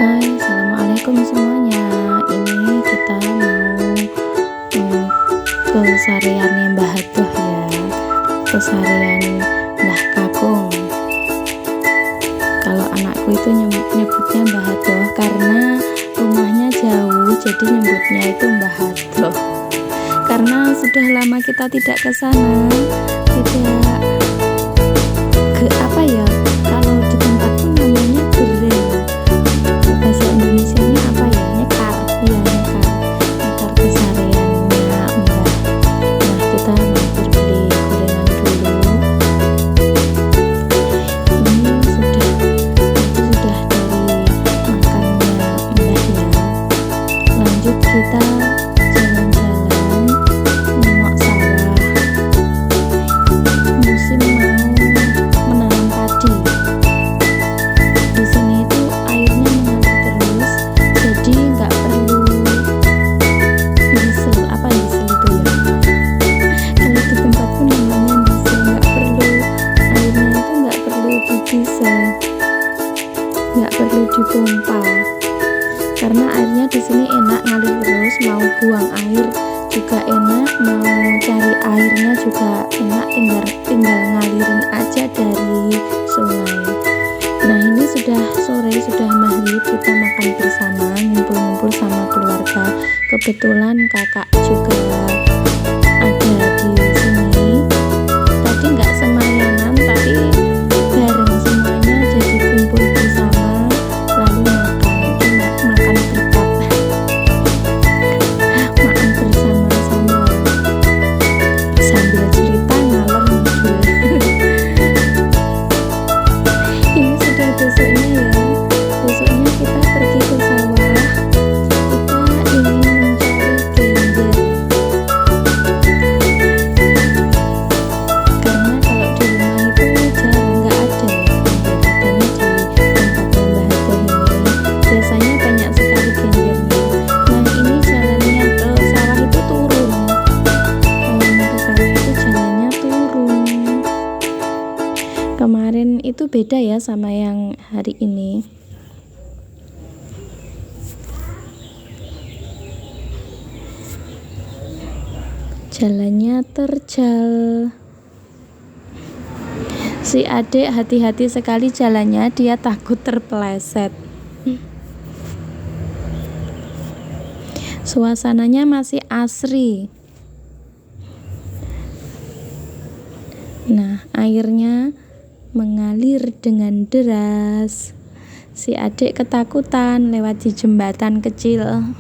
Hai, assalamualaikum semuanya. Ini kita mau kesehariannya Mbah Hadoh ya, keseharian Mbah Kakung. Kalau anakku itu nyebutnya Mbah Hadoh karena rumahnya jauh, jadi nyebutnya itu Mbah Hadoh. Karena sudah lama kita tidak ke sana, tidak ke apa ya? Kalau di tempatku namanya gereng. Bahasa Indonesianya apa ya? Nyekar. Iya, nyekar kesehariannya Mbah. Nah, kita mampir beli gorengan dulu. Ini sudah dari makannya Mbah ya. Lanjut kita jalan-jalan nengok sawah. Musim mau menanam padi. Di sini itu airnya mengalir terus, jadi nggak perlu diesel. Apa diesel itu ya? Kalau di tempatku namanya diesel, nggak perlu airnya itu nggak perlu di diesel, nggak perlu dipompa. Karena airnya di sini enak ngalir terus, mau buang air juga enak, mau cari airnya juga enak, tinggal ngalirin aja dari sungai. Nah, ini sudah sore, sudah maghrib, kita makan bersama, ngumpul-ngumpul sama keluarga. Kebetulan kakak juga ada di sini. Tadi nggak semayanan, tapi bareng semuanya, jadi kumpul bersama, lalu makan. Itu makan berkat, makan bersama-sama sambil cerita ngalor ngidul. Ini sudah besoknya ya. Besoknya kita pergi ke sawah. Kita ingin mencari genjer. Karena kalau di rumah itu jarang, nggak ada ya genjer. Adanya di tempatnya Mbah Hadoh ini. Biasanya banyak sekali genjernya. Nah, ini jalannya ke sawah itu turun. Kalau mau ke sawah itu jalannya turun. Kemarin itu beda ya sama yang hari ini. Jalannya terjal. Si adik hati-hati sekali jalannya, dia takut terpeleset. Suasananya masih asri. Nah, airnya mengalir dengan deras. Si adik ketakutan lewat di jembatan kecil.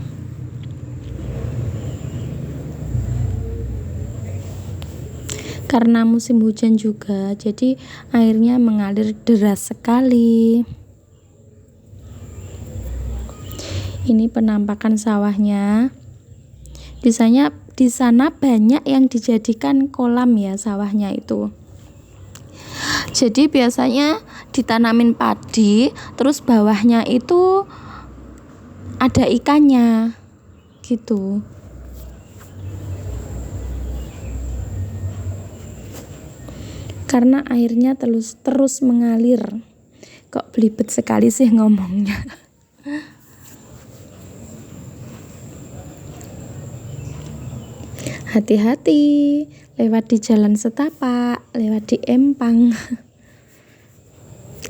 Karena musim hujan juga, jadi airnya mengalir deras sekali. Ini penampakan sawahnya. Di sana banyak yang dijadikan kolam ya sawahnya itu. Jadi biasanya ditanamin padi, terus bawahnya itu ada ikannya gitu. Karena airnya terus mengalir. Kok belibet sekali sih ngomongnya. Hati-hati lewat di jalan setapak, lewat di empang.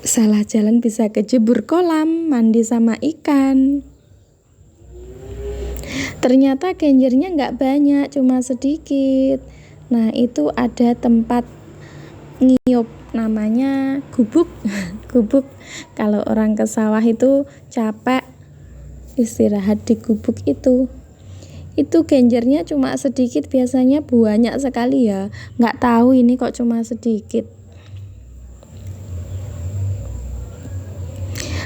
Salah jalan bisa kejebur kolam, mandi sama ikan. Ternyata genjernya nggak banyak, cuma sedikit. Nah, itu ada tempat ngiyup, namanya gubuk. Gubuk, kalau orang ke sawah itu capek, istirahat di gubuk itu. Itu genjernya cuma sedikit, biasanya banyak sekali ya. Nggak tahu ini kok cuma sedikit.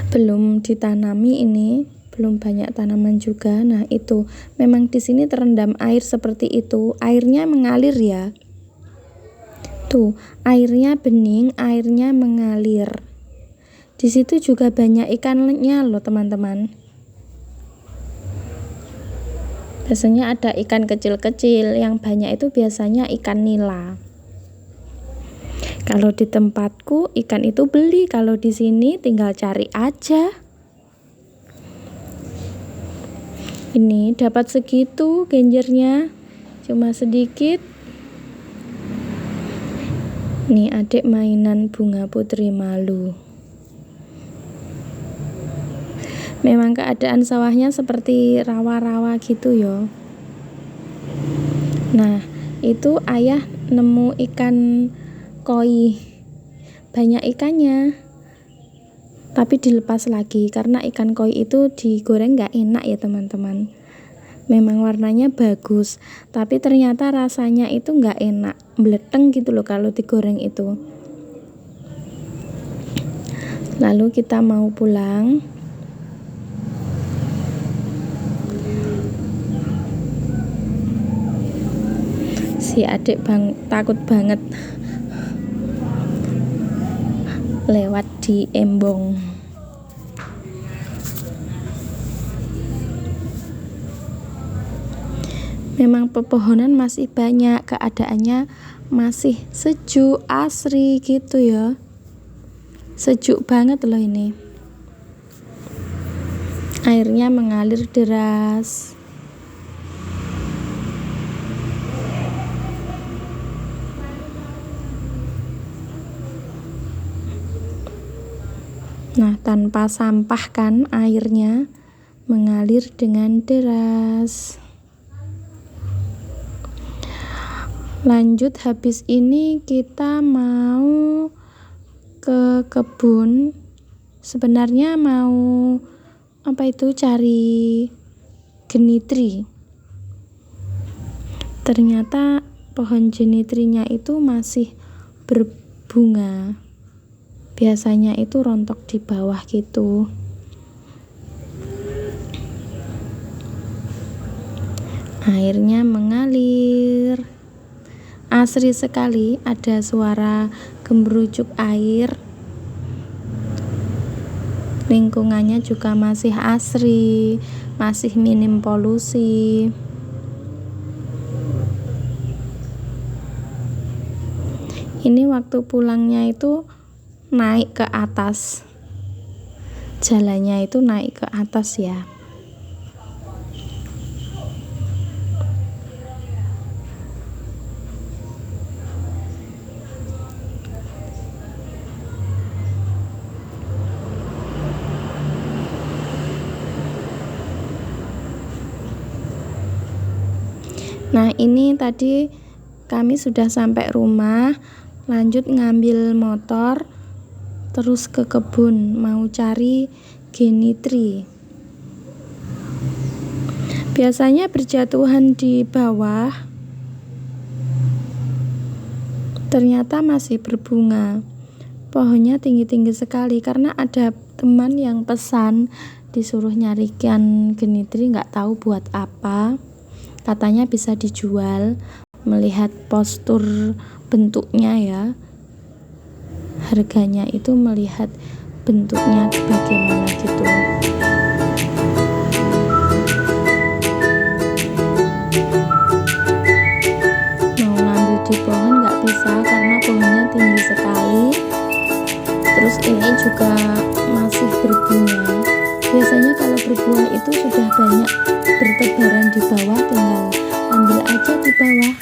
Belum ditanami ini, belum banyak tanaman juga. Nah, itu memang di sini terendam air seperti itu. Airnya mengalir ya. Tuh, airnya bening, airnya mengalir. Di situ juga banyak ikannya loh, teman-teman. Biasanya ada ikan kecil-kecil, yang banyak itu biasanya ikan nila. Kalau di tempatku ikan itu beli, kalau di sini tinggal cari aja. Ini dapat segitu genjernya, cuma sedikit. Nih adik mainan bunga putri malu. Memang keadaan sawahnya seperti rawa-rawa gitu ya. Nah, itu ayah nemu ikan koi. Banyak ikannya. Tapi dilepas lagi karena ikan koi itu digoreng nggak enak ya teman-teman. Memang warnanya bagus, tapi ternyata rasanya itu nggak enak, beleteng gitu loh kalau digoreng itu. Lalu kita mau pulang. Si adik takut banget lewat di embong. Memang pepohonan masih banyak, keadaannya masih sejuk, asri gitu ya. Sejuk banget loh ini. Airnya mengalir deras. Nah, tanpa sampah kan airnya mengalir dengan deras. Lanjut, habis ini kita mau ke kebun. Sebenarnya mau cari genitri. Ternyata pohon genitrinya itu masih berbunga. Biasanya itu rontok di bawah gitu. Airnya mengalir. Asri sekali, ada suara gemerujuk air. Lingkungannya juga masih asri, masih minim polusi. Ini waktu pulangnya itu naik ke atas. Jalannya itu naik ke atas ya. Nah, ini tadi kami sudah sampai rumah, lanjut ngambil motor, terus ke kebun, mau cari genitri. Biasanya berjatuhan di bawah, ternyata masih berbunga. Pohonnya tinggi-tinggi sekali karena ada teman yang pesan disuruh nyarikan genitri, nggak tahu buat apa. Katanya bisa dijual, melihat postur bentuknya ya. Harganya itu melihat bentuknya bagaimana gitu. Mau ngambil di pohon nggak bisa karena pohonnya tinggi sekali. Terus ini juga masih berbunga. Biasanya kalau berbuah itu sudah banyak bertebaran di bawah, tinggal ambil aja di bawah.